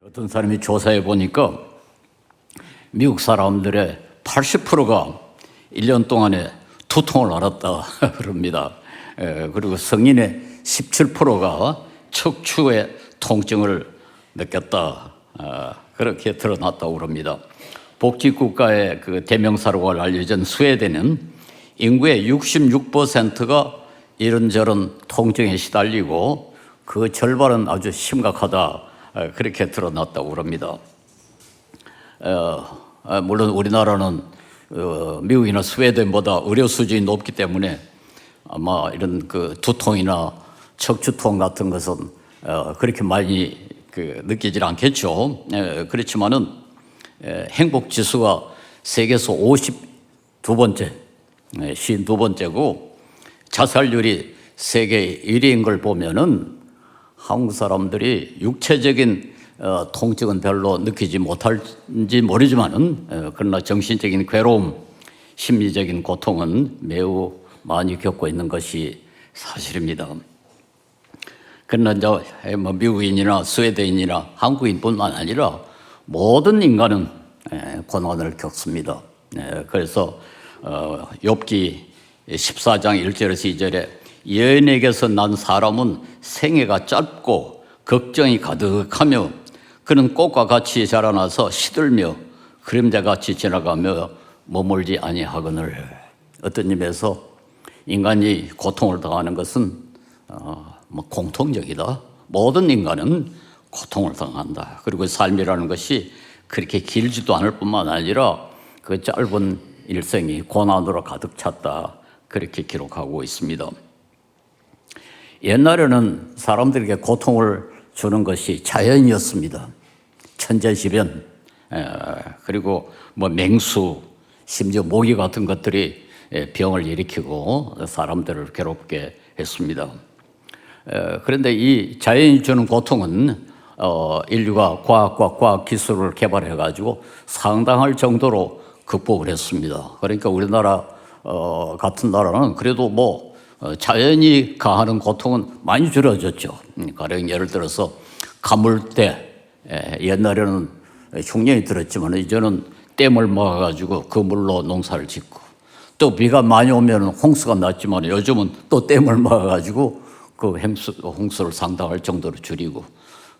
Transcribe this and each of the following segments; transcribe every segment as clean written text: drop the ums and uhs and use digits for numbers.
어떤 사람이 조사해 보니까 미국 사람들의 80%가 1년 동안에 두통을 앓았다 그럽니다. 그리고 성인의 17%가 척추의 통증을 느꼈다. 그렇게 드러났다고 그럽니다. 복지국가의 그 대명사로 알려진 스웨덴은 인구의 66%가 이런저런 통증에 시달리고 그 절반은 아주 심각하다. 그렇게 드러났다고 그럽니다. 물론 우리나라는 미국이나 스웨덴보다 의료 수준이 높기 때문에 아마 이런 그 두통이나 척추통 같은 것은 그렇게 많이 느끼질 않겠죠. 그렇지만은 행복 지수가 세계에서 52번째, 52번째고 자살률이 세계 1위인 걸 보면은 한국 사람들이 육체적인 통증은 별로 느끼지 못할지 모르지만은 그러나 정신적인 괴로움, 심리적인 고통은 매우 많이 겪고 있는 것이 사실입니다. 그러나 이제 뭐 미국인이나 스웨덴인이나 한국인뿐만 아니라 모든 인간은 고난을 겪습니다. 그래서 욥기 14장 1절에서 2절에 여인에게서 난 사람은 생애가 짧고 걱정이 가득하며 그는 꽃과 같이 자라나서 시들며 그림자같이 지나가며 머물지 아니하거늘. 어떤 의미에서 인간이 고통을 당하는 것은 공통적이다. 모든 인간은 고통을 당한다. 그리고 삶이라는 것이 그렇게 길지도 않을 뿐만 아니라 그 짧은 일생이 고난으로 가득 찼다. 그렇게 기록하고 있습니다. 옛날에는 사람들에게 고통을 주는 것이 자연이었습니다. 천재지변, 그리고 뭐 맹수, 심지어 모기 같은 것들이 병을 일으키고 사람들을 괴롭게 했습니다. 그런데 이 자연이 주는 고통은 인류가 과학과 과학 기술을 개발해가지고 상당할 정도로 극복을 했습니다. 그러니까 우리나라 같은 나라는 그래도 뭐 자연이 가하는 고통은 많이 줄어졌죠. 가령 예를 들어서 가물때, 옛날에는 흉년이 들었지만 이제는 댐을 막아가지고 그 물로 농사를 짓고, 또 비가 많이 오면 홍수가 났지만 요즘은 또 댐을 막아가지고 그 홍수를 상당할 정도로 줄이고,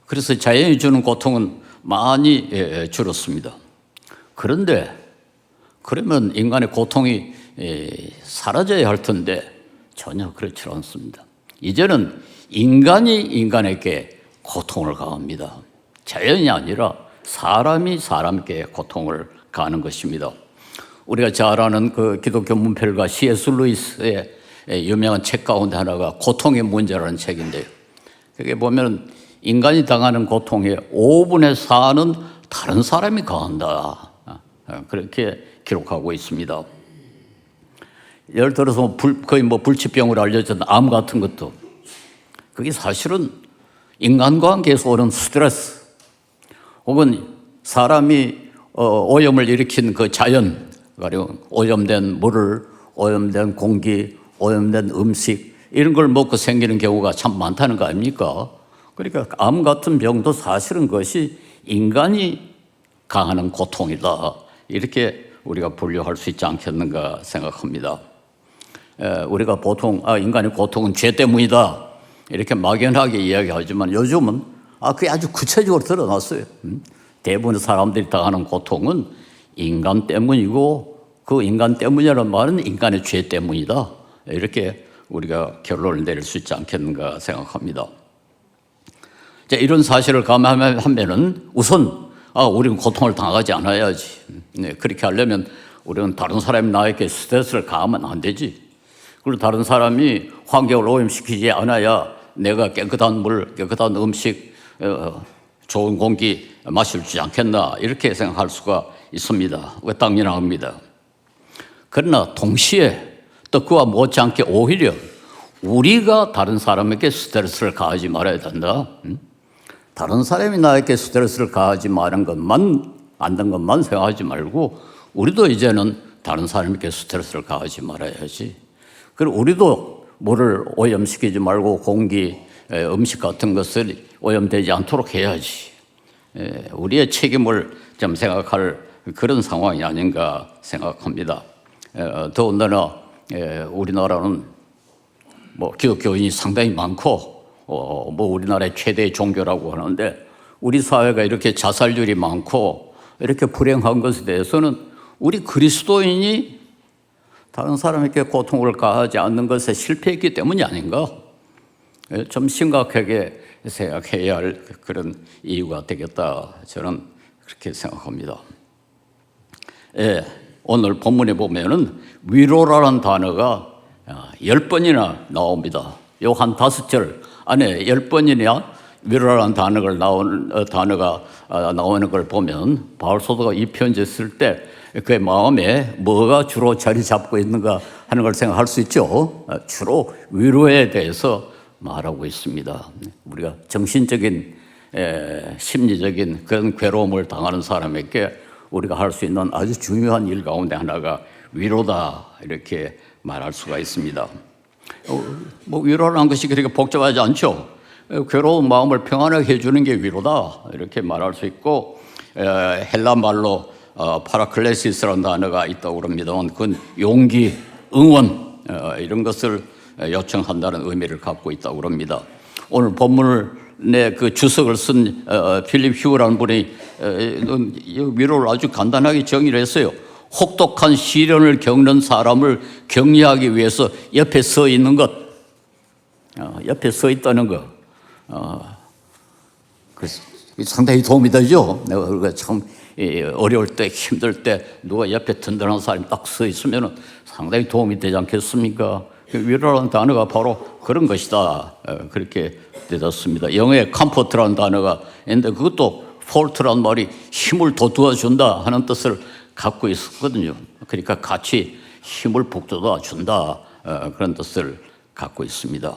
그래서 자연이 주는 고통은 많이 줄었습니다. 그런데 그러면 인간의 고통이 사라져야 할 텐데 전혀 그렇지 않습니다. 이제는 인간이 인간에게 고통을 가합니다. 자연이 아니라 사람이 사람에게 고통을 가하는 것입니다. 우리가 잘 아는 그 기독교 문필가 C.S. 루이스의 유명한 책 가운데 하나가 고통의 문제라는 책인데요. 여기 보면 인간이 당하는 고통의 5분의 4는 다른 사람이 가한다. 그렇게 기록하고 있습니다. 예를 들어서 거의 뭐 불치병으로 알려진 암 같은 것도 그게 사실은 인간관계에서 오는 스트레스 혹은 사람이 오염을 일으킨 그 자연, 가령 오염된 물을, 오염된 공기, 오염된 음식 이런 걸 먹고 생기는 경우가 참 많다는 거 아닙니까? 그러니까 암 같은 병도 사실은 그것이 인간이 강하는 고통이다. 이렇게 우리가 분류할 수 있지 않겠는가 생각합니다. 우리가 보통 인간의 고통은 죄 때문이다 이렇게 막연하게 이야기하지만 요즘은 그게 아주 구체적으로 드러났어요. 대부분의 사람들이 당하는 고통은 인간 때문이고 그 인간 때문이라는 말은 인간의 죄 때문이다. 이렇게 우리가 결론을 내릴 수 있지 않겠는가 생각합니다. 이런 사실을 감안하면은 우선 우리는 고통을 당하지 않아야지. 그렇게 하려면 우리는 다른 사람이 나에게 스트레스를 가하면 안 되지. 그리고 다른 사람이 환경을 오염시키지 않아야 내가 깨끗한 물, 깨끗한 음식, 좋은 공기 마실 수 있지 않겠나 이렇게 생각할 수가 있습니다. 당연합니다. 그러나 동시에 또 그와 못지않게 오히려 우리가 다른 사람에게 스트레스를 가하지 말아야 된다. 다른 사람이 나에게 스트레스를 가하지 말은 것만, 않는 것만 생각하지 말고 우리도 이제는 다른 사람에게 스트레스를 가하지 말아야지. 그리고 우리도 물을 오염시키지 말고 공기, 음식 같은 것을 오염되지 않도록 해야지. 우리의 책임을 좀 생각할 그런 상황이 아닌가 생각합니다. 더군다나 우리나라는 뭐 기독교인이 상당히 많고 뭐 우리나라의 최대 종교라고 하는데 우리 사회가 이렇게 자살률이 많고 이렇게 불행한 것에 대해서는 우리 그리스도인이 다른 사람에게 고통을 가하지 않는 것에 실패했기 때문이 아닌가? 좀 심각하게 생각해야 할 그런 이유가 되겠다. 저는 그렇게 생각합니다. 오늘 본문에 보면은 위로라는 단어가 10번이나 나옵니다. 요 한 5절 안에 10번이나 위로라는 단어가 나오는 걸 보면 바울 사도가 이 편지 쓸 때 그의 마음에 뭐가 주로 자리 잡고 있는가 하는 걸 생각할 수 있죠. 주로 위로에 대해서 말하고 있습니다. 우리가 정신적인 심리적인 그런 괴로움을 당하는 사람에게 우리가 할 수 있는 아주 중요한 일 가운데 하나가 위로다 이렇게 말할 수가 있습니다. 뭐 위로라는 것이 그렇게 복잡하지 않죠. 괴로운 마음을 평안하게 해주는 게 위로다 이렇게 말할 수 있고 헬라 말로 파라클레시스라는 단어가 있다고 그럽니다만 그건 용기, 응원 이런 것을 요청한다는 의미를 갖고 있다고 그럽니다. 오늘 본문에 그 주석을 쓴 필립 휴라는 분이 위로를 아주 간단하게 정의를 했어요. 혹독한 시련을 겪는 사람을 격려하기 위해서 옆에 서 있는 것, 옆에 서 있다는 것. 그래서 상당히 도움이 되죠. 우리가 참 어려울 때, 힘들 때 누가 옆에 든든한 사람이 딱 서 있으면 상당히 도움이 되지 않겠습니까? 위로라는 단어가 바로 그런 것이다. 그렇게 되었습니다. 영어에 컴포트라는 단어가 있는데 그것도 폴트라는 말이 힘을 돋워 준다 하는 뜻을 갖고 있었거든요. 그러니까 같이 힘을 북돋아 준다 그런 뜻을 갖고 있습니다.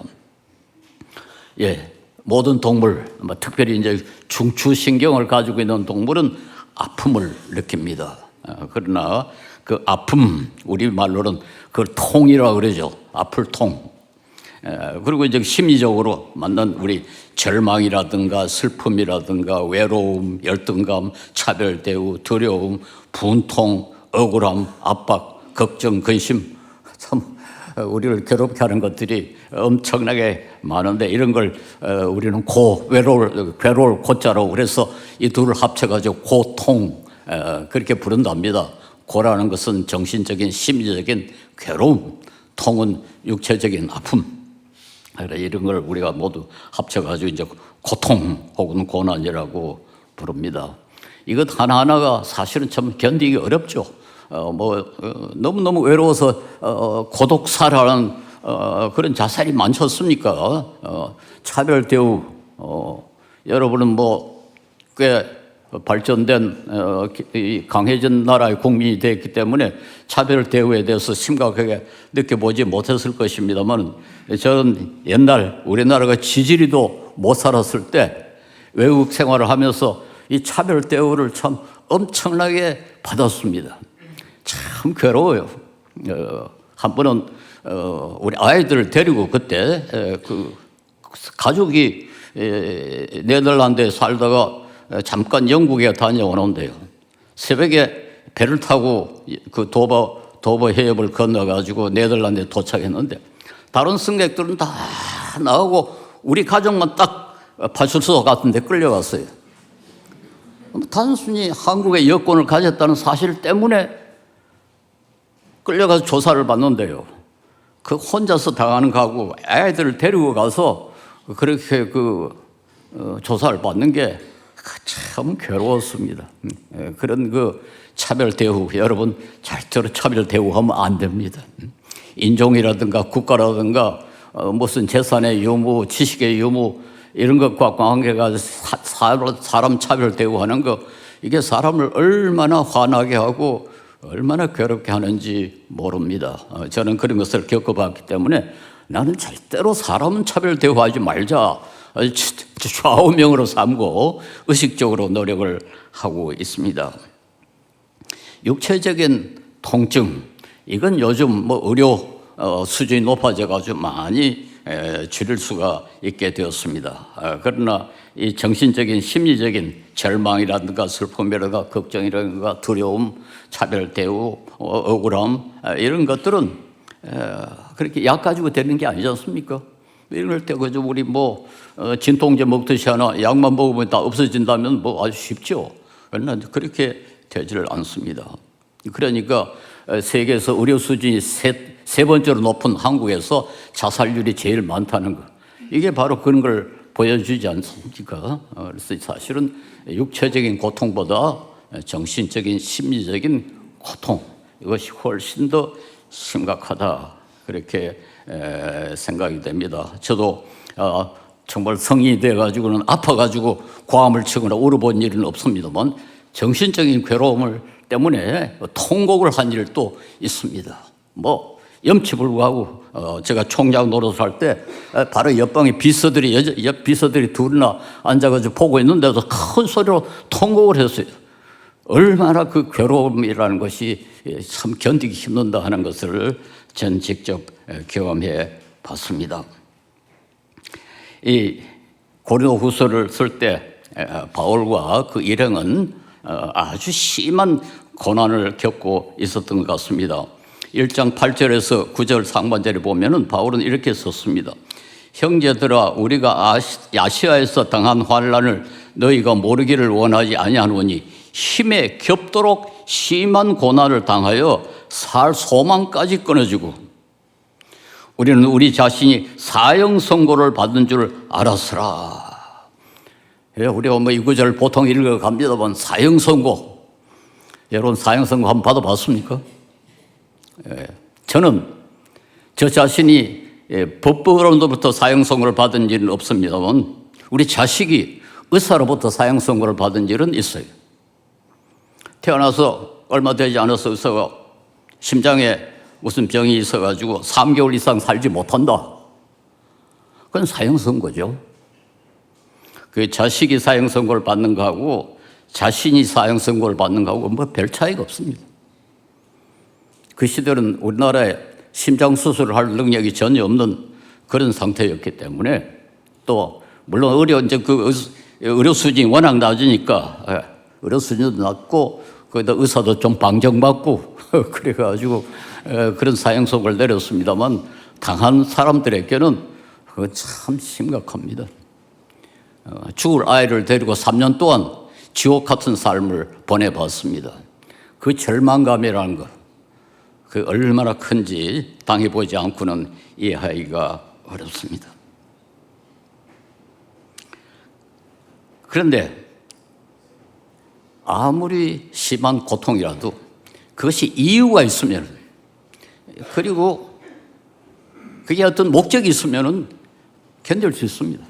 모든 동물, 특별히 이제 중추신경을 가지고 있는 동물은 아픔을 느낍니다. 그러나 그 아픔, 우리 말로는 그걸 통이라고 그러죠. 아플 통. 그리고 이제 심리적으로 만난 우리 절망이라든가 슬픔이라든가 외로움, 열등감, 차별 대우, 두려움, 분통, 억울함, 압박, 걱정, 근심 참 우리를 괴롭게 하는 것들이 엄청나게 많은데 이런 걸 우리는 괴로울 고자로 그래서 이 둘을 합쳐가지고 고통 그렇게 부른답니다. 고라는 것은 정신적인 심리적인 괴로움, 통은 육체적인 아픔. 이런 걸 우리가 모두 합쳐가지고 이제 고통 혹은 고난이라고 부릅니다. 이것 하나하나가 사실은 참 견디기 어렵죠. 너무너무 외로워서 고독사라는 그런 자살이 많지 않습니까? 차별 대우, 여러분은 꽤 발전된 강해진 나라의 국민이 됐기 때문에 차별 대우에 대해서 심각하게 느껴보지 못했을 것입니다만 저는 옛날 우리나라가 지지리도 못 살았을 때 외국 생활을 하면서 이 차별 대우를 참 엄청나게 받았습니다. 참 괴로워요. 한 번은 우리 아이들을 데리고 그때 그 가족이 네덜란드에 살다가 잠깐 영국에 다녀오는데요. 새벽에 배를 타고 그 도버 해협을 건너가지고 네덜란드에 도착했는데 다른 승객들은 다 나오고 우리 가족만 딱 파출소 같은 데 끌려갔어요. 단순히 한국의 여권을 가졌다는 사실 때문에 끌려가서 조사를 받는데요. 그 혼자서 당하는 거하고 애들을 데리고 가서 그렇게 조사를 받는 게 참 괴로웠습니다. 그런 차별 대우, 여러분 절대로 차별 대우하면 안 됩니다. 인종이라든가 국가라든가 무슨 재산의 유무, 지식의 유무 이런 것과 관계가 사람 차별 대우하는 거 이게 사람을 얼마나 화나게 하고 얼마나 괴롭게 하는지 모릅니다. 저는 그런 것을 겪어봤기 때문에 나는 절대로 사람은 차별 대우하지 말자. 좌우명으로 삼고 의식적으로 노력을 하고 있습니다. 육체적인 통증, 이건 요즘 의료 수준이 높아져가지고 많이 줄일 수가 있게 되었습니다. 그러나 이 정신적인 심리적인 절망이라든가 슬픔이라든가 걱정이라든가 두려움, 차별 대우, 억울함 이런 것들은 그렇게 약 가지고 되는 게 아니지 않습니까? 이럴 때 그저 우리 진통제 먹듯이 하나 약만 먹으면 다 없어진다면 아주 쉽죠. 그러나 그렇게 되지를 않습니다. 그러니까 세계에서 의료 수준이 세 번째로 높은 한국에서 자살률이 제일 많다는 거. 이게 바로 그런 걸 보여주지 않습니까? 그래서 사실은 육체적인 고통보다 정신적인 심리적인 고통 이것이 훨씬 더 심각하다 그렇게 생각이 됩니다. 저도 정말 성인이 돼가지고는 아파가지고 고함을 치거나 울어본 일은 없습니다만 정신적인 괴로움을 때문에 통곡을 한 일도 있습니다. 염치불구하고 제가 총장 노릇을 할 때 바로 옆방에 비서들이 둘이나 앉아가지고 보고 있는데도 큰 소리로 통곡을 했어요. 얼마나 그 괴로움이라는 것이 참 견디기 힘든다 하는 것을 전 직접 경험해 봤습니다. 이 고린도후서를 쓸 때 바울과 그 일행은 아주 심한 고난을 겪고 있었던 것 같습니다. 1장 8절에서 9절 상반절에 보면은 바울은 이렇게 썼습니다. 형제들아 우리가 아시아에서 당한 환난을 너희가 모르기를 원하지 아니하노니 힘에 겹도록 심한 고난을 당하여 살 소망까지 끊어지고 우리는 우리 자신이 사형 선고를 받은 줄 알았으라. 우리가 이 구절을 보통 읽어갑니다만 사형 선고, 여러분 사형 선고 한번 받아봤습니까? 저는 저 자신이 법부로부터 사형 선고를 받은 일은 없습니다만 우리 자식이 의사로부터 사형 선고를 받은 일은 있어요. 태어나서 얼마 되지 않아서 의사가 심장에 무슨 병이 있어가지고 3개월 이상 살지 못한다. 그건 사형 선고죠. 그 자식이 사형 선고를 받는 거하고 자신이 사형 선고를 받는 거하고 별 차이가 없습니다. 그 시절은 우리나라에 심장 수술을 할 능력이 전혀 없는 그런 상태였기 때문에 또 물론 의료 수준이 워낙 낮으니까 의료 수준도 낮고 거기다 의사도 좀 방정받고 그래가지고 그런 사형 선고를 내렸습니다만 당한 사람들에게는 그거 참 심각합니다. 죽을 아이를 데리고 3년 동안 지옥 같은 삶을 보내봤습니다. 그 절망감이라는 것, 그 얼마나 큰지 당해보지 않고는 이해하기가 어렵습니다. 그런데 아무리 심한 고통이라도 그것이 이유가 있으면 그리고 그게 어떤 목적이 있으면 견딜 수 있습니다.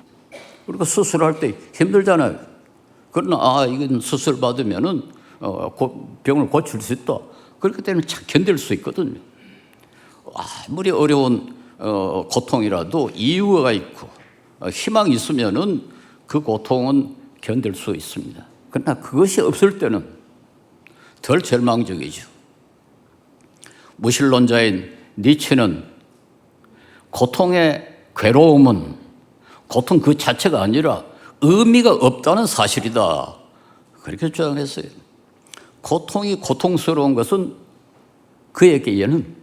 우리가 수술할 때 힘들잖아요. 그러나 이건 수술 받으면은 병을 고칠 수 있다. 그렇기 때문에 참 견딜 수 있거든요. 아무리 어려운 고통이라도 이유가 있고 희망이 있으면은 그 고통은 견딜 수 있습니다. 그러나 그것이 없을 때는 덜 절망적이죠. 무신론자인 니체는 고통의 괴로움은 고통 그 자체가 아니라 의미가 없다는 사실이다. 그렇게 주장했어요. 고통이 고통스러운 것은 그에게는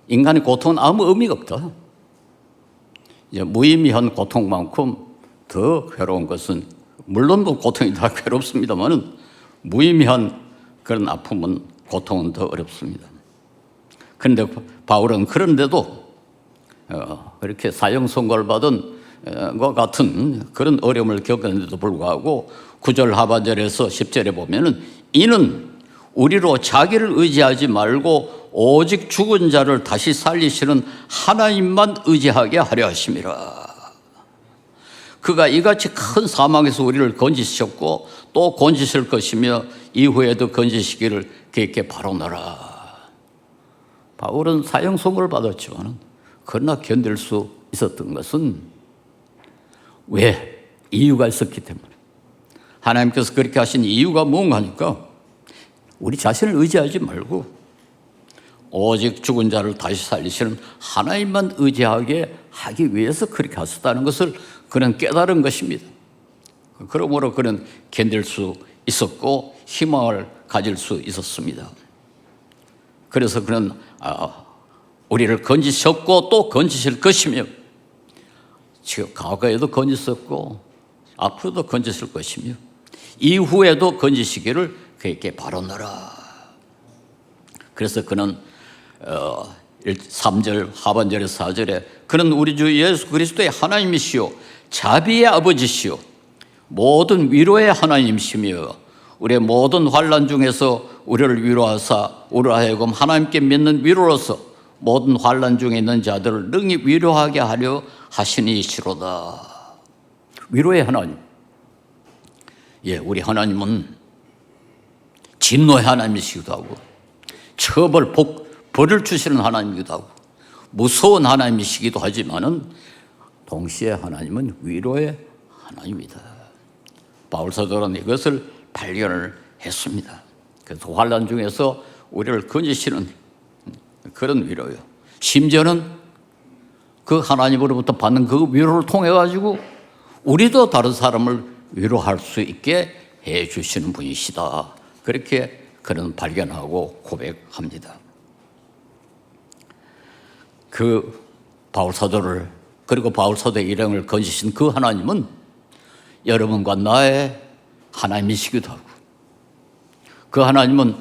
인간의 고통은 아무 의미가 없다. 무의미한 고통만큼 더 괴로운 것은 물론 고통이 다 괴롭습니다만 무의미한 그런 아픔은 고통은 더 어렵습니다. 그런데 바울은 그런데도 그렇게 사형 선고를 받은 것 같은 그런 어려움을 겪었는데도 불구하고 9절 하반절에서 10절에 보면은 이는 우리로 자기를 의지하지 말고 오직 죽은 자를 다시 살리시는 하나님만 의지하게 하려 하심이라. 그가 이같이 큰 사망에서 우리를 건지셨고 또 건지실 것이며 이후에도 건지시기를 그에게 바라노라. 바울은 사형 선고를 받았지만 그러나 견딜 수 있었던 것은 왜? 이유가 있었기 때문에. 하나님께서 그렇게 하신 이유가 뭔가 하니까 우리 자신을 의지하지 말고 오직 죽은 자를 다시 살리시는 하나님만 의지하게 하기 위해서 그렇게 하셨다는 것을 그는 깨달은 것입니다. 그러므로 그는 견딜 수 있었고 희망을 가질 수 있었습니다. 그래서 그는 우리를 건지셨고 또 건지실 것이며 지금 과거에도 건지셨고 앞으로도 건지실 것이며 이후에도 건지시기를 그에게 바라노라. 그래서 그는 3절 하반절에 4절에 그는 우리 주 예수 그리스도의 하나님이시요 자비의 아버지시요 모든 위로의 하나님이시며 우리의 모든 환난 중에서 우리를 위로하사 우리로 하여금 하나님께 믿는 위로로서 모든 환난 중에 있는 자들을 능히 위로하게 하려 하시니시로다. 위로의 하나님. 예, 우리 하나님은 진노의 하나님이시기도 하고 벌을 주시는 하나님이기도 하고 무서운 하나님이시기도 하지만은 동시에 하나님은 위로의 하나님이다. 바울 사도는 이것을 발견을 했습니다. 그래서 환난 중에서 우리를 건지시는 그런 위로요. 심지어는 그 하나님으로부터 받는 그 위로를 통해 가지고 우리도 다른 사람을 위로할 수 있게 해 주시는 분이시다. 그렇게 그는 발견하고 고백합니다. 그 바울 사도를 그리고 바울 사도의 일행을 건지신 그 하나님은 여러분과 나의 하나님이시기도 하고 그 하나님은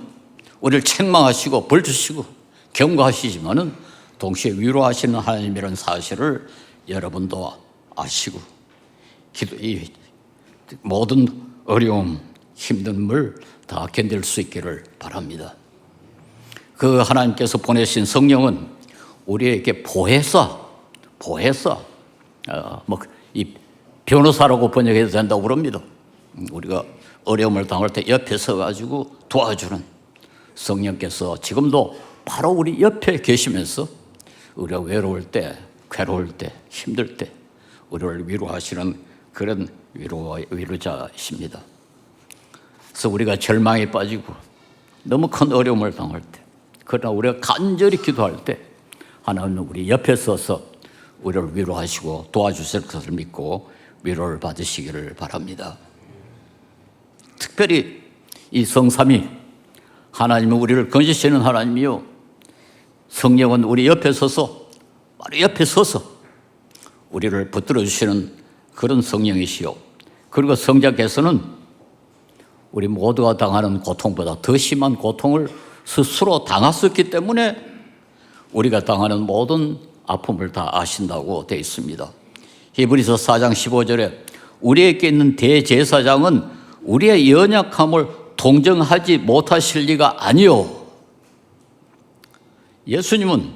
우리를 책망하시고 벌 주시고 경고하시지만은 동시에 위로하시는 하나님이라는 사실을 여러분도 아시고 이 모든 어려움, 힘듦을 다 견딜 수 있기를 바랍니다. 그 하나님께서 보내신 성령은 우리에게 이 변호사라고 번역해도 된다고 그럽니다. 우리가 어려움을 당할 때 옆에 서가지고 도와주는 성령께서 지금도 바로 우리 옆에 계시면서 우리가 외로울 때, 괴로울 때, 힘들 때 우리를 위로하시는 그런 위로자이십니다. 그래서 우리가 절망에 빠지고 너무 큰 어려움을 당할 때, 그러나 우리가 간절히 기도할 때 하나님은 우리 옆에 서서 우리를 위로하시고 도와주실 것을 믿고 위로를 받으시기를 바랍니다. 특별히 이 성삼위 하나님은 우리를 건지시는 하나님이요 성령은 우리 옆에 서서 바로 옆에 서서 우리를 붙들어 주시는 그런 성령이시요 그리고 성자께서는 우리 모두가 당하는 고통보다 더 심한 고통을 스스로 당하셨기 때문에 우리가 당하는 모든 아픔을 다 아신다고 되어 있습니다. 히브리서 4장 15절에 우리에게 있는 대제사장은 우리의 연약함을 동정하지 못하실 리가 아니요. 예수님은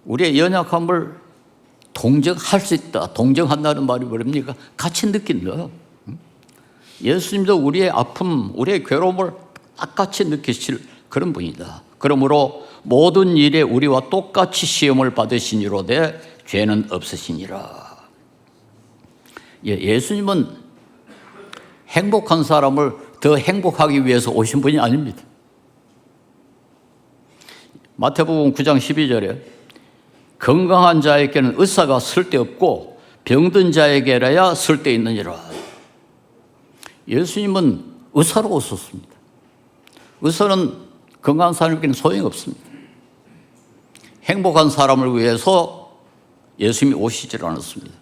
우리의 연약함을 동정할 수 있다. 동정한다는 말이 뭡니까? 같이 느낀다. 예수님도 우리의 아픔, 우리의 괴로움을 똑같이 느끼실 그런 분이다. 그러므로 모든 일에 우리와 똑같이 시험을 받으시니로되 죄는 없으시니라. 예수님은 행복한 사람을 더 행복하기 위해서 오신 분이 아닙니다. 마태복음 9장 12절에 건강한 자에게는 의사가 쓸데없고 병든 자에게라야 쓸데있느니라. 예수님은 의사로 오셨습니다. 의사는 건강한 사람에게는 소용이 없습니다. 행복한 사람을 위해서 예수님이 오시질 않았습니다.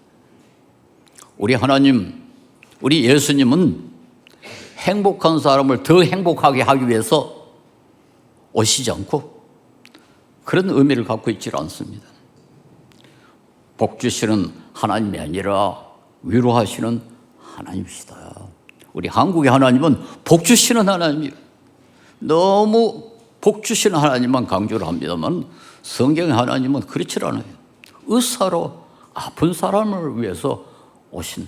우리 하나님, 우리 예수님은 행복한 사람을 더 행복하게 하기 위해서 오시지 않고 그런 의미를 갖고 있지 않습니다. 복 주시는 하나님이 아니라 위로하시는 하나님이시다. 우리 한국의 하나님은 복 주시는 하나님이에요. 너무 복 주시는 하나님만 강조를 합니다만 성경의 하나님은 그렇지 않아요. 의사로 아픈 사람을 위해서 오신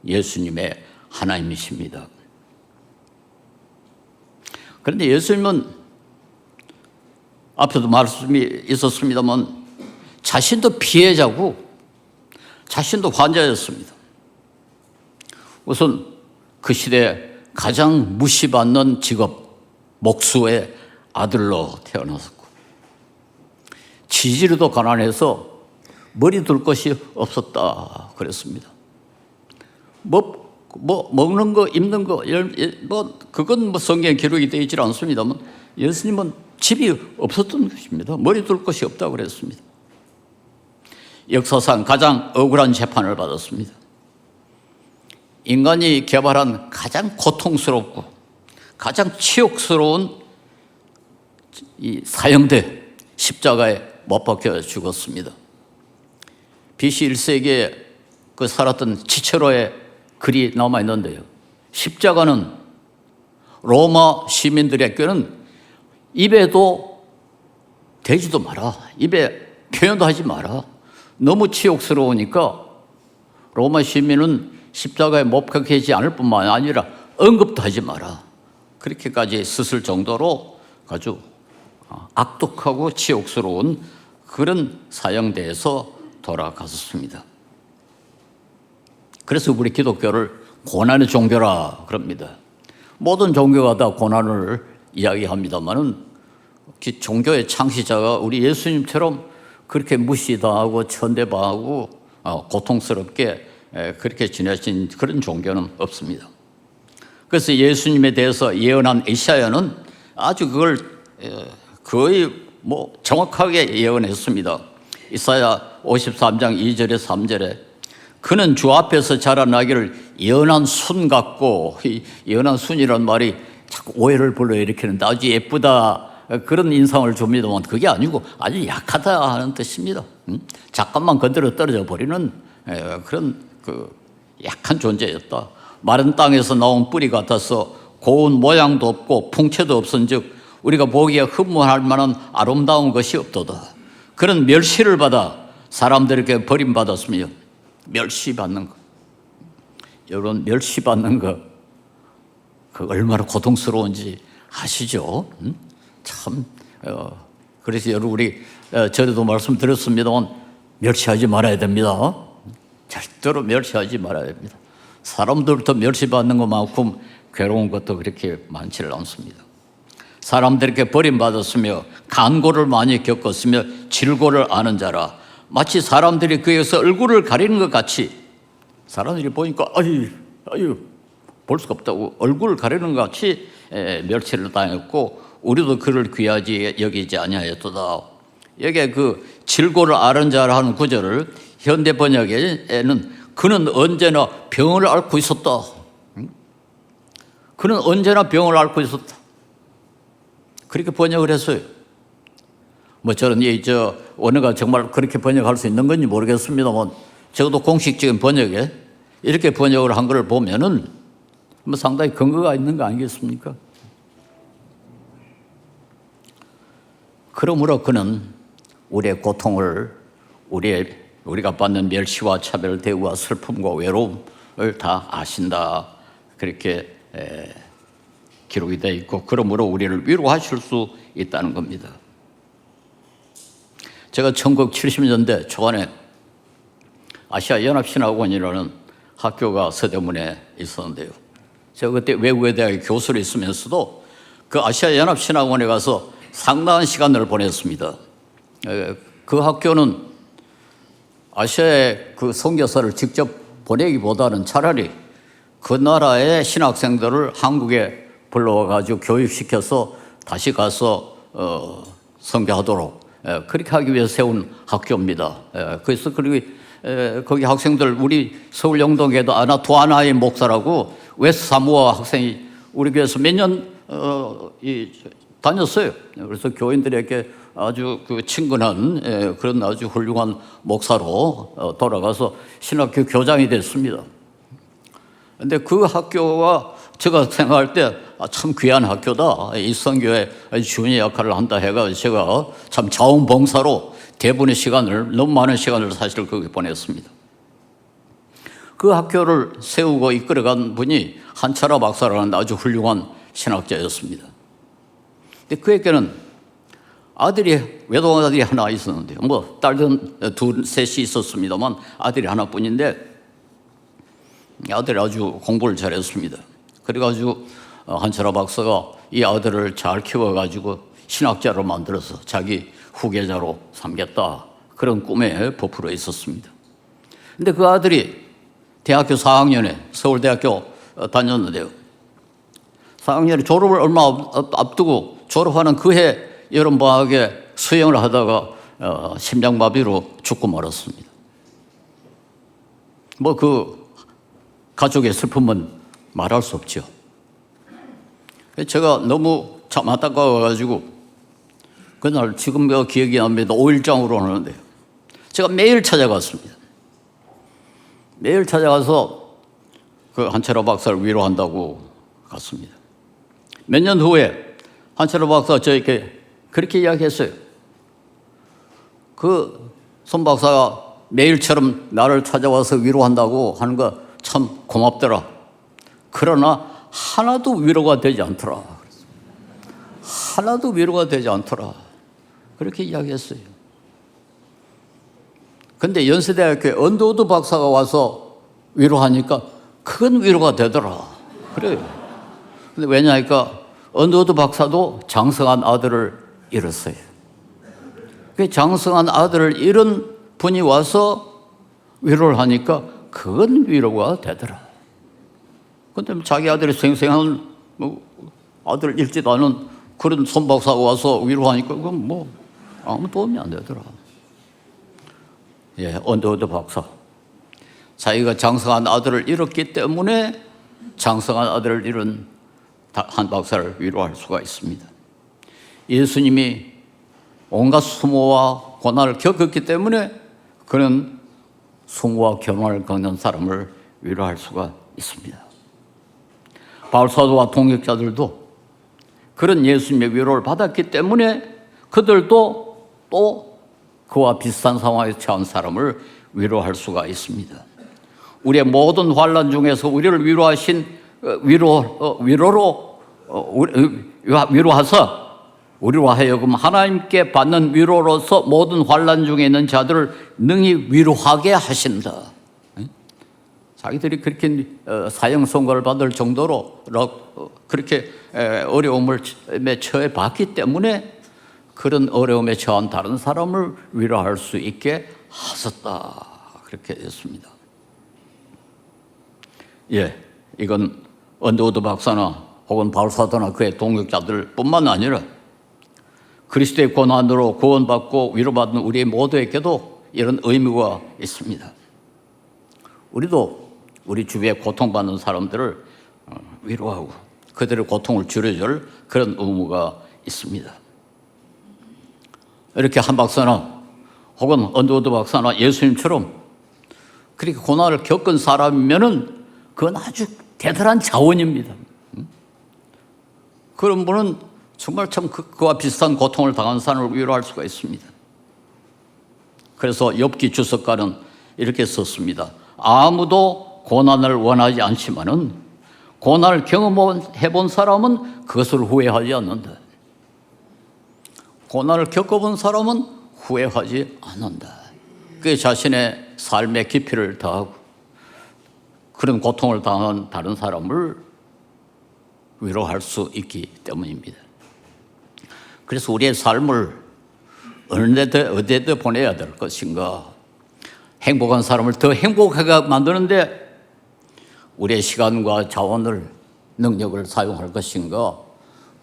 예수님의 하나님이십니다. 그런데 예수님은 앞에도 말씀이 있었습니다만 자신도 피해자고 자신도 환자였습니다. 우선 그 시대에 가장 무시받는 직업 목수의 아들로 태어났었고 지지로도 가난해서 머리 둘 것이 없었다 그랬습니다. 뭐 먹는 거, 입는 거, 뭐 그건 뭐 성경에 기록이 되어 있지 않습니다만 예수님은 집이 없었던 것입니다. 머리 둘 곳이 없다고 그랬습니다. 역사상 가장 억울한 재판을 받았습니다. 인간이 개발한 가장 고통스럽고 가장 치욕스러운 이 사형대 십자가에 못 박혀 죽었습니다. BC 1세기에 그 살았던 지체로의 글이 남아 있는데요. 십자가는 로마 시민들에게는 입에도 대지도 마라. 입에 표현도 하지 마라. 너무 치욕스러우니까 로마 시민은 십자가에 못 박히지 않을 뿐만 아니라 언급도 하지 마라. 그렇게까지 썼을 정도로 아주 악독하고 치욕스러운 그런 사형대에서 돌아갔었습니다. 그래서 우리 기독교를 고난의 종교라 그럽니다. 모든 종교가 다 고난을 이야기합니다만은 종교의 창시자가 우리 예수님처럼 그렇게 무시당하고 천대당하고 고통스럽게 그렇게 지내신 그런 종교는 없습니다. 그래서 예수님에 대해서 예언한 이사야는 아주 그걸 거의 뭐 정확하게 예언했습니다. 이사야 53장 2절에 3절에 그는 주 앞에서 자라나기를 연한 순 같고, 이 연한 순이라는 말이 자꾸 오해를 불러일으키는데 아주 예쁘다 그런 인상을 줍니다만 그게 아니고 아주 약하다 하는 뜻입니다. 잠깐만 건드려 떨어져 버리는 그런 그 약한 존재였다. 마른 땅에서 나온 뿌리 같아서 고운 모양도 없고 풍채도 없은즉 우리가 보기에 흠모할 만한 아름다운 것이 없도다. 그런 멸시를 받아 사람들에게 버림받았으며 멸시받는 것. 여러분 멸시받는 것 그 얼마나 고통스러운지 아시죠? 참 그래서 여러분 우리 전에도 말씀드렸습니다만 멸시하지 말아야 됩니다. 절대로 멸시하지 말아야 됩니다. 사람들부터 멸시받는 것만큼 괴로운 것도 그렇게 많지를 않습니다. 사람들에게 버림받았으며 간고를 많이 겪었으며 질고를 아는 자라. 마치 사람들이 그에서 얼굴을 가리는 것 같이 사람들이 보니까 아유 볼 수가 없다고 얼굴을 가리는 것 같이 멸시를 당했고 우리도 그를 귀하지 여기지 아니하였도다. 여기에 그 질고를 아는 자라 하는 구절을 현대 번역에는 그는 언제나 병을 앓고 있었다. 그는 언제나 병을 앓고 있었다. 그렇게 번역을 했어요. 뭐 저는 원어가 정말 그렇게 번역할 수 있는 건지 모르겠습니다만 적어도 공식적인 번역에 이렇게 번역을 한 걸 보면은 뭐 상당히 근거가 있는 거 아니겠습니까? 그러므로 그는 우리의 고통을 우리가 받는 멸시와 차별, 대우와 슬픔과 외로움을 다 아신다. 그렇게 기록이 되어 있고 그러므로 우리를 위로하실 수 있다는 겁니다. 제가 1970년대 초반에 아시아연합신학원이라는 학교가 서대문에 있었는데요. 제가 그때 외국에 대학 교수로 있으면서도 그 아시아연합신학원에 가서 상당한 시간을 보냈습니다. 그 학교는 아시아의 그 선교사를 직접 보내기보다는 차라리 그 나라의 신학생들을 한국에 불러와가지고 교육시켜서 다시 가서 선교하도록 그렇게 하기 위해서 세운 학교입니다. 그래서 그리고 거기 학생들 우리 서울 영동에도 두아나의 목사라고 웨스트 사모아 학생이 우리 교회에서 몇 년 다녔어요. 그래서 교인들에게 아주 그 친근한 그런 아주 훌륭한 목사로 돌아가서 신학교 교장이 됐습니다. 그런데 그 학교가 제가 생각할 때 참 귀한 학교다. 이 선교에 중요한 역할을 한다 해가 제가 참 자원봉사로 대부분의 시간을 너무 많은 시간을 사실 거기 보냈습니다. 그 학교를 세우고 이끌어간 분이 한철아 박사라는 아주 훌륭한 신학자였습니다. 근데 그에게는 외동아들이 하나 있었는데요. 뭐 딸은 셋이 있었습니다만 아들이 하나뿐인데 아들이 아주 공부를 잘했습니다. 그래가지고 한철아 박사가 이 아들을 잘 키워가지고 신학자로 만들어서 자기 후계자로 삼겠다 그런 꿈에 부풀어 있었습니다. 근데 그 아들이 대학교 4학년에 서울대학교 다녔는데요. 4학년에 졸업을 얼마 앞두고 졸업하는 그해 여름방학에 수영을 하다가 심장마비로 죽고 말았습니다. 뭐 그 가족의 슬픔은 말할 수 없죠. 제가 너무 참 안타까워가지고 그날 지금 기억이 납니다. 5일장으로 하는데요. 제가 매일 찾아갔습니다. 매일 찾아가서 그 한철호 박사를 위로한다고 갔습니다. 몇 년 후에 한철호 박사가 저에게 그렇게 이야기했어요. 그 손 박사가 매일처럼 나를 찾아와서 위로한다고 하는 거 참 고맙더라. 그러나 하나도 위로가 되지 않더라. 하나도 위로가 되지 않더라. 그렇게 이야기했어요. 근데 연세대학교에 언더우드 박사가 와서 위로하니까 그건 위로가 되더라. 그래요. 근데 왜냐니까 언더우드 박사도 장성한 아들을 잃었어요. 그 장성한 아들을 잃은 분이 와서 위로를 하니까 그건 위로가 되더라. 근데 자기 아들이 생생한 아들을 잃지도 않은 그런 손 박사가 와서 위로하니까 그건 뭐 아무 도움이 안 되더라. 예, 언더우드 박사. 자기가 장성한 아들을 잃었기 때문에 장성한 아들을 잃은 한 박사를 위로할 수가 있습니다. 예수님이 온갖 수모와 고난을 겪었기 때문에 그는 수모와 고난을 겪는 사람을 위로할 수가 있습니다. 바울 사도와 동역자들도 그런 예수님의 위로를 받았기 때문에 그들도 또 그와 비슷한 상황에 처한 사람을 위로할 수가 있습니다. 우리의 모든 환난 중에서 우리를 위로하신 위로하사 우리로 하여금 하나님께 받는 위로로서 모든 환난 중에 있는 자들을 능히 위로하게 하신다. 자기들이 그렇게 사형 선고를 받을 정도로 그렇게 어려움을 처해 봤기 때문에 그런 어려움에 처한 다른 사람을 위로할 수 있게 하셨다. 그렇게 했습니다. 예, 이건 언더우드 박사나 혹은 바울 사도나 그의 동역자들 뿐만 아니라 그리스도의 고난으로 구원받고 위로받는 우리 모두에게도 이런 의무가 있습니다. 우리도 우리 주위에 고통받는 사람들을 위로하고 그들의 고통을 줄여줄 그런 의무가 있습니다. 이렇게 한 박사나 혹은 언더우드 박사나 예수님처럼 그렇게 고난을 겪은 사람이면은 그건 아주 대단한 자원입니다. 그런 분은 정말 참 그와 비슷한 고통을 당한 사람을 위로할 수가 있습니다. 그래서 욥기 주석가는 이렇게 썼습니다. 아무도 고난을 원하지 않지만은 고난을 경험해 본 사람은 그것을 후회하지 않는다. 고난을 겪어본 사람은 후회하지 않는다. 그게 자신의 삶의 깊이를 더하고 그런 고통을 당한 다른 사람을 위로할 수 있기 때문입니다. 그래서 우리의 삶을 어디에다 보내야 될 것인가? 행복한 사람을 더 행복하게 만드는데 우리의 시간과 자원을, 능력을 사용할 것인가?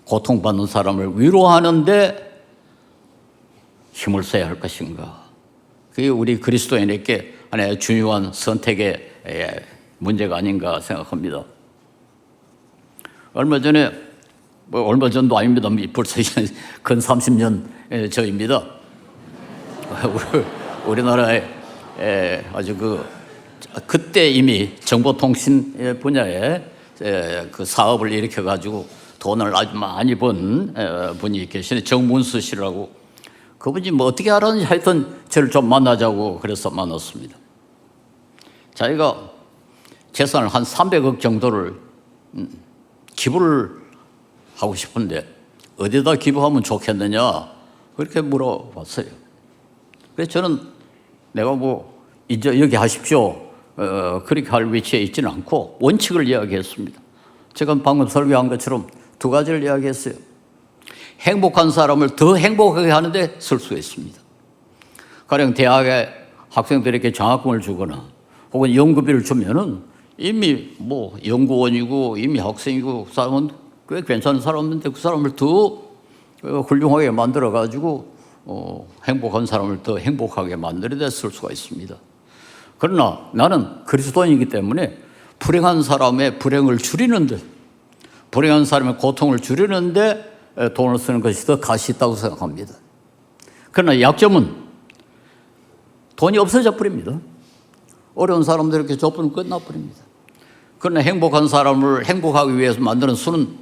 고통받는 사람을 위로하는데 힘을 써야 할 것인가? 그게 우리 그리스도인에게 하나의 중요한 선택의 문제가 아닌가 생각합니다. 얼마 전도 아닙니다. 벌써 근 30년 전입니다. 우리나라에 아주 그때 이미 정보통신 분야에 그 사업을 일으켜가지고 돈을 아주 많이 번 분이 계시네. 정문수 씨라고. 그분이 뭐 어떻게 알았는지 하여튼 저를 좀 만나자고 그래서 만났습니다. 자기가 재산을 한 300억 정도를 기부를 하고 싶은데 어디다 기부하면 좋겠느냐 그렇게 물어봤어요. 그래서 저는 내가 뭐 이제 여기 하십시오 그렇게 할 위치에 있지는 않고 원칙을 이야기했습니다. 제가 방금 설교한 것처럼 두 가지를 이야기했어요. 행복한 사람을 더 행복하게 하는데 쓸 수 있습니다. 가령 대학에 학생들에게 장학금을 주거나 혹은 연구비를 주면은 이미 뭐 연구원이고 이미 학생이고 그 사람은 꽤 괜찮은 사람인데 그 사람을 더 훌륭하게 만들어 가지고 행복한 사람을 더 행복하게 만들어야 쓸 수가 있습니다. 그러나 나는 그리스도인이기 때문에 불행한 사람의 불행을 줄이는데, 불행한 사람의 고통을 줄이는데 돈을 쓰는 것이 더 가치 있다고 생각합니다. 그러나 약점은 돈이 없어져 버립니다. 어려운 사람들 이렇게 줘버리면 끝나버립니다. 그러나 행복한 사람을 행복하기 위해서 만드는 수는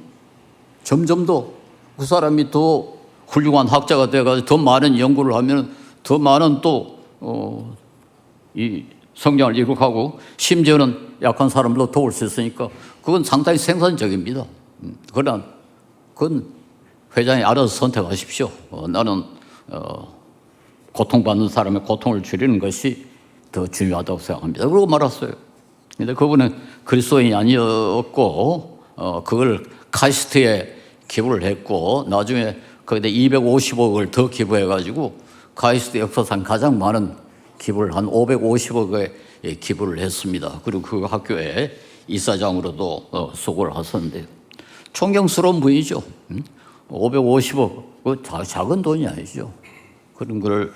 점점 더 그 사람이 더 훌륭한 학자가 돼가지고 더 많은 연구를 하면 더 많은 이 성장을 이룩하고 심지어는 약한 사람도 도울 수 있으니까 그건 상당히 생산적입니다. 그러나 그건 회장이 알아서 선택하십시오. 나는 고통받는 사람의 고통을 줄이는 것이 더 중요하다고 생각합니다. 그러고 말았어요. 근데 그분은 그리스도인이 아니었고 그걸 카이스트에 기부를 했고 나중에 거기다 250억을 더 기부해가지고 카이스트 역사상 가장 많은 기부를 한 550억에 기부를 했습니다. 그리고 그 학교에 이사장으로도 수고를 하셨는데 존경스러운 분이죠. 550억, 그 작은 돈이 아니죠. 그런 걸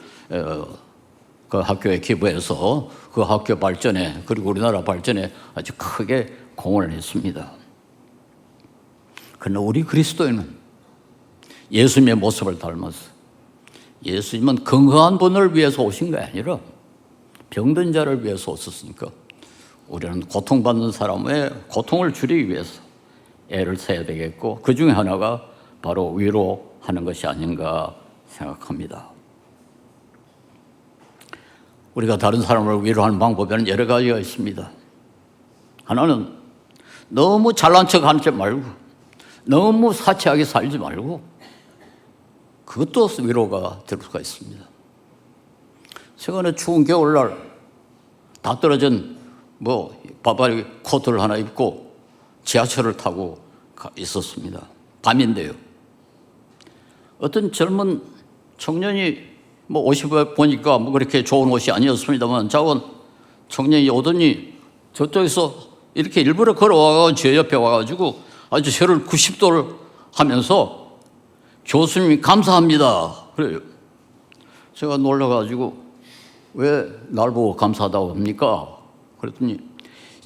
그 학교에 기부해서 그 학교 발전에 그리고 우리나라 발전에 아주 크게 공헌을 했습니다. 그러나 우리 그리스도인은 예수님의 모습을 닮았어요. 예수님은 건강한 분을 위해서 오신 게 아니라 병든 자를 위해서 오셨으니까 우리는 고통받는 사람의 고통을 줄이기 위해서 애를 써야 되겠고 그 중에 하나가 바로 위로하는 것이 아닌가 생각합니다. 우리가 다른 사람을 위로하는 방법에는 여러 가지가 있습니다. 하나는 너무 잘난 척 하지 말고 너무 사치하게 살지 말고 그것도 위로가 될 수가 있습니다. 최근에 추운 겨울날 다 떨어진 바바리 코트를 하나 입고 지하철을 타고 있었습니다. 밤인데요. 어떤 젊은 청년이 옷이 보니까 그렇게 좋은 옷이 아니었습니다만 작은 청년이 오더니 저쪽에서 이렇게 일부러 걸어와가지고 제 옆에 와가지고 아주 혀를 90도를 하면서 교수님 감사합니다. 그래요. 제가 놀라가지고 왜 날 보고 감사하다고 합니까? 그랬더니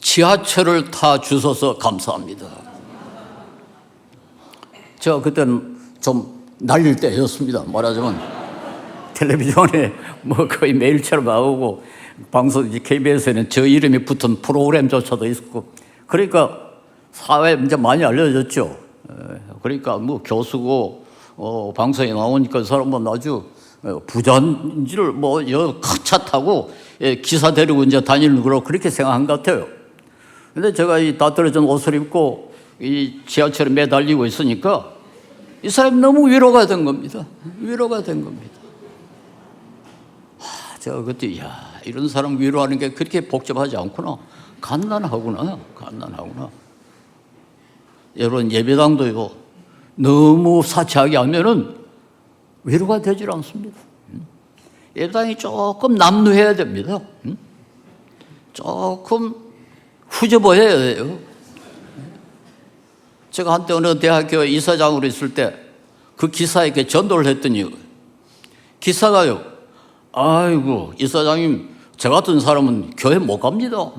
지하철을 타 주셔서 감사합니다. 제가 그때는 좀 날릴 때였습니다. 말하자면 텔레비전에 거의 매일처럼 나오고 방송 KBS에는 저 이름이 붙은 프로그램조차도 있었고 그러니까 사회에 이제 많이 알려졌죠. 그러니까 교수고 방송에 나오니까 사람은 아주 부자인지를 큰 차 타고 기사 데리고 이제 다니는 거로 그렇게 생각한 것 같아요. 근데 제가 이 다 떨어진 옷을 입고 이 지하철에 매달리고 있으니까 이 사람이 너무 위로가 된 겁니다. 위로가 된 겁니다. 제가 그때 이런 사람 위로하는 게 그렇게 복잡하지 않구나. 간단하구나. 여러분 예배당도요. 너무 사치하게 하면은 위로가 되질 않습니다. 예배당이 조금 남루해야 됩니다. 조금 후져 보여야 돼요. 제가 한때 어느 대학교 이사장으로 있을 때 그 기사에게 전도를 했더니 기사가요. 아이고 이사장님 저 같은 사람은 교회 못 갑니다.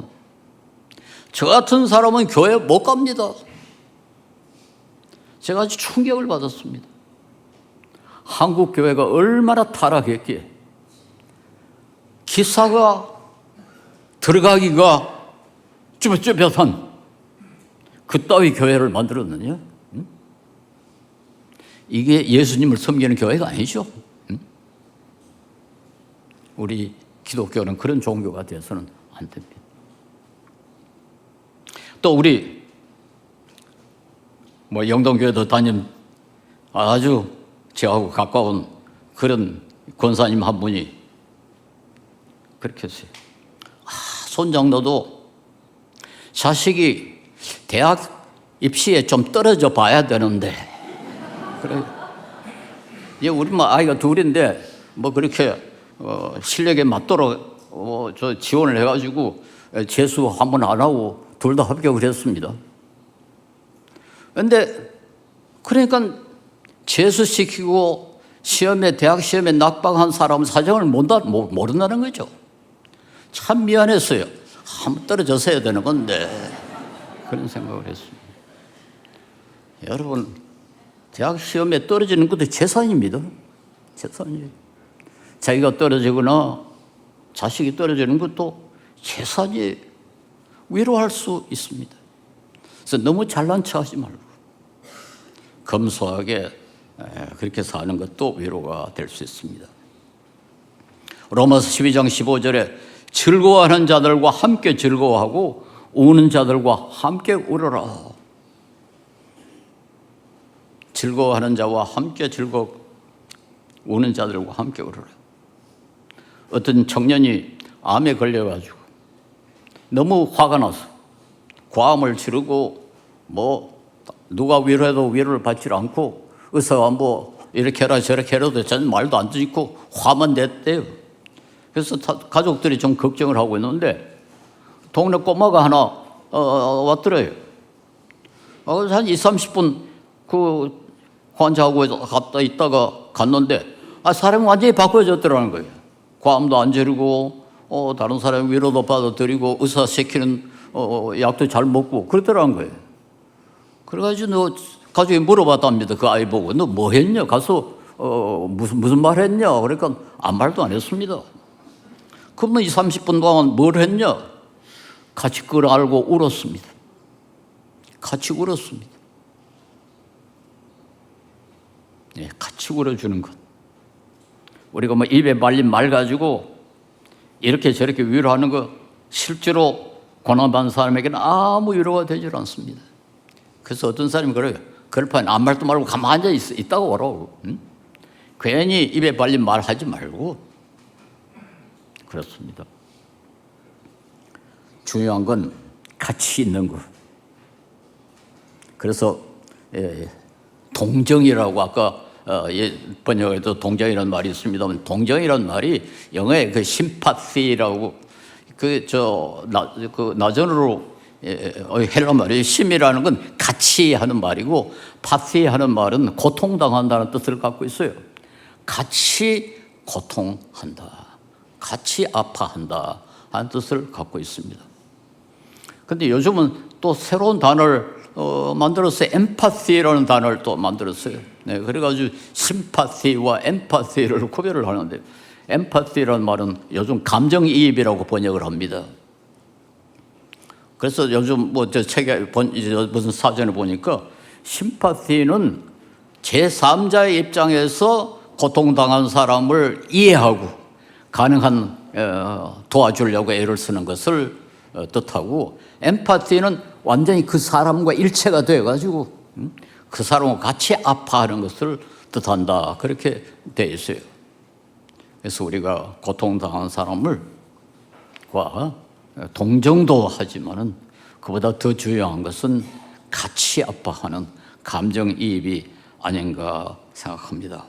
저 같은 사람은 교회 못 갑니다. 제가 아주 충격을 받았습니다. 한국 교회가 얼마나 타락했기에 기사가 들어가기가 쭈뼛쭈뼛한 그따위 교회를 만들었느냐? 이게 예수님을 섬기는 교회가 아니죠. 우리 기독교는 그런 종교가 되어서는 안 됩니다. 또 우리 영동교회도 다닌 아주 저하고 가까운 그런 권사님 한 분이 그렇게 했어요. 손장로도 자식이 대학 입시에 좀 떨어져 봐야 되는데 그래. 우리 아이가 둘인데 그렇게 실력에 맞도록 저 지원을 해가지고 재수 한 번 안 하고 둘 다 합격을 했습니다. 그런데 그러니까 재수시키고 대학 시험에 낙방한 사람은 사정을 모른다는 거죠. 참 미안했어요. 한번 떨어졌어야 되는 건데 그런 생각을 했습니다. 여러분, 대학 시험에 떨어지는 것도 재산입니다. 재산이에요. 자기가 떨어지거나 자식이 떨어지는 것도 재산이 위로할 수 있습니다. 그래서 너무 잘난 척하지 말고 검소하게 그렇게 사는 것도 위로가 될 수 있습니다. 로마서 12장 15절에 즐거워하는 자들과 함께 즐거워하고 우는 자들과 함께 울어라. 즐거워하는 자와 함께 우는 자들과 함께 울어라. 어떤 청년이 암에 걸려가지고 너무 화가 나서 과음을 지르고 누가 위로해도 위로를 받지 않고 의사가 이렇게 해라 저렇게 해라도 자는 말도 안 듣고 화만 냈대요. 그래서 가족들이 좀 걱정을 하고 있는데 동네 꼬마가 하나 왔더래요. 한 20-30분 그 환자하고 갔다 있다가 갔는데 사람이 완전히 바꿔졌더라는 거예요. 과음도 안 지르고 다른 사람 위로도 받아들이고 의사 시키는 약도 잘 먹고 그러더라는 거예요. 그래가지고 가족이 물어봤답니다. 그 아이 보고 너 뭐 했냐? 가서 무슨 말 했냐? 그러니까 아무 말도 안 했습니다. 그러면 20-30분 동안 뭘 했냐? 같이 그걸 알고 울었습니다. 같이 울었습니다. 네, 같이 울어주는 것. 우리가 입에 말린 말 가지고 이렇게 저렇게 위로하는 거 실제로 고난받는 사람에게는 아무 위로가 되질 않습니다. 그래서 어떤 사람이 그래요. 그럴 바엔 아무 말도 말고 가만히 앉아 있다고 오라고. 응? 괜히 입에 발린 말 하지 말고. 그렇습니다. 중요한 건 같이 있는 거. 그래서 동정이라고 아까 번역에도 동정이라는 말이 있습니다만 동정이라는 말이 영어에 그 심파시라고 나전으로 헬라 말이에요. 심이라는 건 같이 하는 말이고 파시 하는 말은 고통당한다는 뜻을 갖고 있어요. 같이 고통한다. 같이 아파한다 하는 뜻을 갖고 있습니다. 그런데 요즘은 또 새로운 단어를 만들었어요. 엠파시라는 단어를 또 만들었어요. 네, 그래가지고 심파시와 엠파시를 구별을 하는데 엠파시라는 말은 요즘 감정이입이라고 번역을 합니다. 그래서 요즘 저 책에 무슨 사전에 보니까 심파시는 제3자의 입장에서 고통당한 사람을 이해하고 가능한 도와주려고 애를 쓰는 것을 뜻하고 엠파티는 완전히 그 사람과 일체가 되어가지고 그 사람과 같이 아파하는 것을 뜻한다. 그렇게 되어 있어요. 그래서 우리가 고통당한 사람과 동정도 하지만은 그보다 더 중요한 것은 같이 아파하는 감정이입이 아닌가 생각합니다.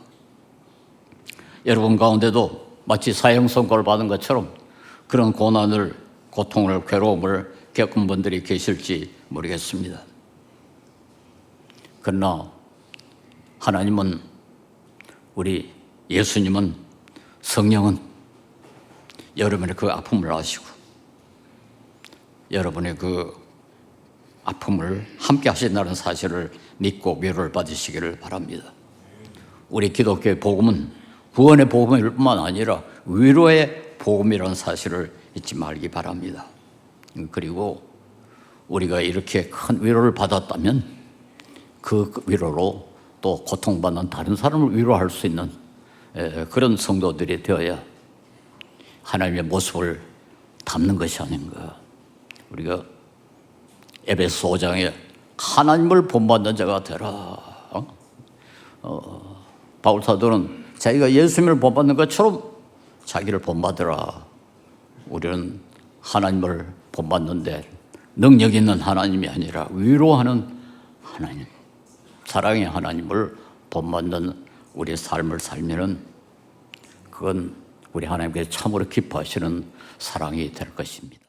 여러분 가운데도 마치 사형선고를 받은 것처럼 그런 고통을, 괴로움을 겪은 분들이 계실지 모르겠습니다. 그러나 하나님은, 우리 예수님은, 성령은 여러분의 그 아픔을 아시고 여러분의 그 아픔을 함께 하신다는 사실을 믿고 위로를 받으시기를 바랍니다. 우리 기독교의 복음은 구원의 복음일 뿐만 아니라 위로의 복음이라는 사실을 잊지 말기 바랍니다. 그리고 우리가 이렇게 큰 위로를 받았다면 그 위로로 또 고통받는 다른 사람을 위로할 수 있는 그런 성도들이 되어야 하나님의 모습을 담는 것이 아닌가. 우리가 에베소 5장에 하나님을 본받는 자가 되라. 바울 사도는 자기가 예수님을 본받는 것처럼 자기를 본받으라. 우리는 하나님을 본받는데 능력 있는 하나님이 아니라 위로하는 하나님, 사랑의 하나님을 본받는 우리의 삶을 살면은 그건 우리 하나님께 참으로 기뻐하시는 사랑이 될 것입니다.